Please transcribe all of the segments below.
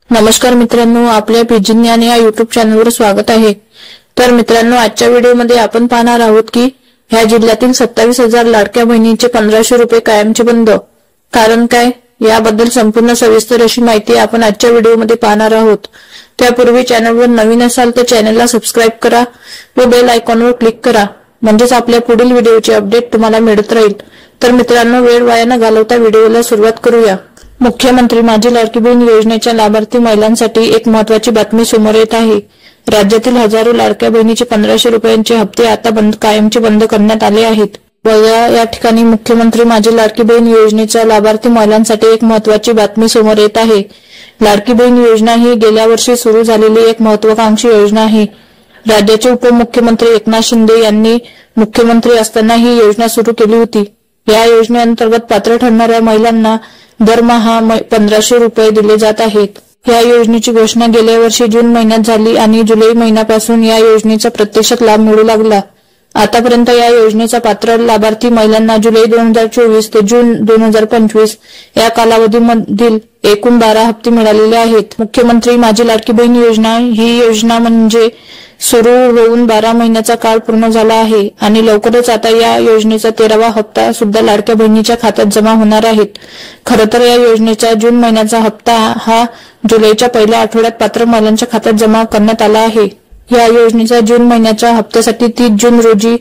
नमस्कार मित्रांनो, आपल्या पीजी ज्ञान या युट्यूब चॅनलवर स्वागत आहे। तर मित्रांनो, आजच्या व्हिडिओमध्ये आपण पाहणार आहोत की ह्या जिल्ह्यातील 27,000 लाडक्या बहिणींचे 1500 रुपये कायमचे बंद। कारण काय, याबद्दल संपूर्ण सविस्तर अशी माहिती आपण आजच्या व्हिडिओमध्ये पाहणार आहोत। त्यापूर्वी चॅनलवर नवीन असाल तर चॅनलला सबस्क्राइब करा व बेल आयकॉनवर क्लिक करा, म्हणजेच आपल्या पुढील व्हिडिओचे अपडेट तुम्हाला मिळत राहील। तर मित्रांनो, वेळ वाया न घालवता व्हिडिओला सुरुवात करूया। मुख्यमंत्री माझी लाडकी बहीण योजनेच्या लाभार्थी महिलांसाठी एक महत्त्वाची बातमी समोर येत आहे। राज्यातील हजारो लाडक्या बहिणीचे 1500 रुपयांचे हप्ते आता कायमचे बंद करण्यात आले आहेत। या ठिकाणी मुख्यमंत्री माझी लाडकी बहीण योजनेच्या लाभार्थी महिलांसाठी एक महत्त्वाची बातमी समोर येत आहे। लाडकी बहीण योजना ही गेल्या वर्षी सुरू झालेली एक महत्त्वाकांक्षी योजना आहे। राज्याचे उपमुख्यमंत्री एकनाथ शिंदे यांनी मुख्यमंत्री असताना ही योजना सुरू केली होती। या योजनेअंतर्गत पात्र ठरणाऱ्या महिलांना दरमहा 1500 रुपये दिले जात आहेत। या योजनेची घोषणा गेल्या वर्षी जून महिन्यात झाली आणि जुलै महिन्यापासून या योजनेचा प्रत्यक्षात लाभ मिळू लागला। आतापर्यंत या योजनेचा पात्र लाभार्थी महिलांना जुलै 2024 ते जून 2025 या कालावधीमधील एकूण 12 हप्ते मिळालेले आहेत। मुख्यमंत्री माझी लाडकी बहीण योजना ही योजना म्हणजे सुरू होऊन 12 महिन्याचा काळ पूर्ण झाला आहे आणि लवकरच आता या योजनेचा 13वा हप्ता सुद्धा लाडक्या बहिणीच्या खात्यात जमा होणार आहेत। खरं तर या योजनेचा जून महिन्याचा हप्ता हा जुलैच्या पहिल्या आठवड्यात पात्र महिलांच्या खात्यात जमा करण्यात आला आहे। या योजनेच्या जून महिन्याच्या हप्त्यासाठी 30 जून रोजी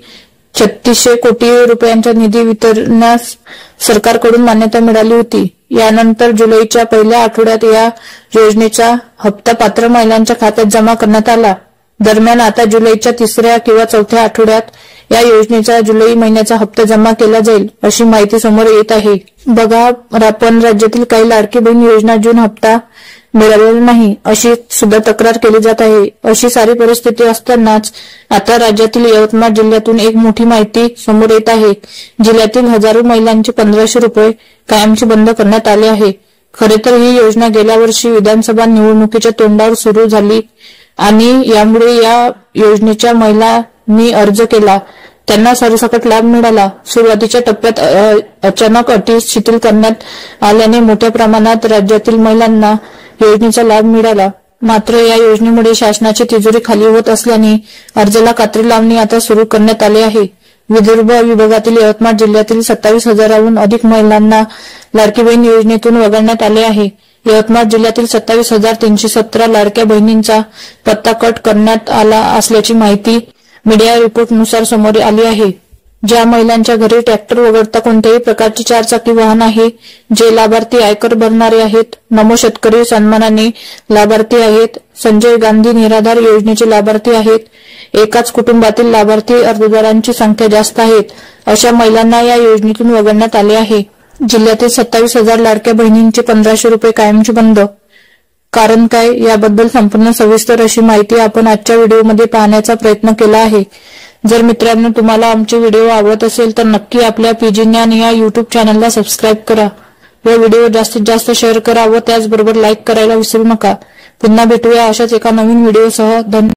3600 कोटी रुपयांचा निधी वितरणास सरकारकडून मान्यता मिळाली होती। यानंतर जुलैच्या पहिल्या आठवड्यात या योजनेचा हप्ता पात्र महिलांच्या खात्यात जमा करण्यात आला। दरम्यान आता जुलैच्या 3ऱ्या किंवा 4थ्या आठवड्यात या योजनेचा जुलै महिन्याचा हप्ता जमा केला जाईल अशी माहिती समोर येत आहे। बघा, पण राज्यातील काही लाडकी बहीण योजना जून हप्ता मिळालेला नाही अशी सुद्धा तक्रार केली जात आहे। अशी सारी परिस्थिती असतानाच आता राज्यातील यवतमाळ जिल्ह्यातून एक मोठी माहिती समोर येत आहे। जिल्ह्यातील हजारो महिलांचे 1500 रुपये कायमचे बंद करण्यात आले आहे। खरे तर ही योजना गेल्या वर्षी विधानसभा निवडणुकीच्या तोंडावर सुरू झाली आणि यामुळे या योजनेच्या महिलांनी अर्ज केला, त्यांना सरसकट लाभ मिळाला। सुरुवातीच्या टप्प्यात अचानक अटी शिथिल करण्यात आल्याने मोठ्या प्रमाणात राज्यातील महिलांना योजनेचा लाभ मिळाला। मात्र या योजनेमुळे शासनाची तिजोरी खाली होत असल्याने अर्जाला कात्री लावणे आता सुरू करण्यात आले आहे। विदर्भ विभागातील यवतमाळ जिल्ह्यातील 27,000हून अधिक महिलांना लाडकी बहीण योजनेतून वगळण्यात आले आहे। यवतमाळ जिल्ह्यातील 27,317 लाडक्या बहिणींचा पत्ता कट करण्यात आला असल्याची माहिती मीडिया रिपोर्टनुसार समोर आली आहे। ज्या महिलांच्या घरी ट्रॅक्टर वगळता कोणत्याही प्रकारचे 4 चाकी वाहन आहे, जे लाभार्थी आयकर भरणारे आहेत, नमो शेतकरी सन्मानाने लाभार्थी आहेत, संजय गांधी निराधार योजनेचे लाभार्थी आहेत, एकाच कुटुंबातील लाभार्थी अर्जदारांची संख्या जास्त आहेत, अशा महिलांना या योजनेतून वगळण्यात आले आहे। जिल्ह्यातील 27,000 लाडक्या बहिणींचे 1500 रुपये कायमचे बंद। कारण काय, याबद्दल संपूर्ण सविस्तर अशी माहिती आपण आजच्या व्हिडिओमध्ये पाहण्याचा प्रयत्न केला आहे। जर मित्रांनो तुम्हाला आमचे व्हिडिओ आवडत असेल तर नक्की आपल्या पीजी ज्ञान या युट्यूब चॅनलला सबस्क्राइब करा व व्हिडिओ जास्तीत जास्त शेअर करा व त्याचबरोबर लाईक करायला विसरू नका। पुन्हा भेटूया अशाच एका नवीन व्हिडिओसह। धन्यवाद।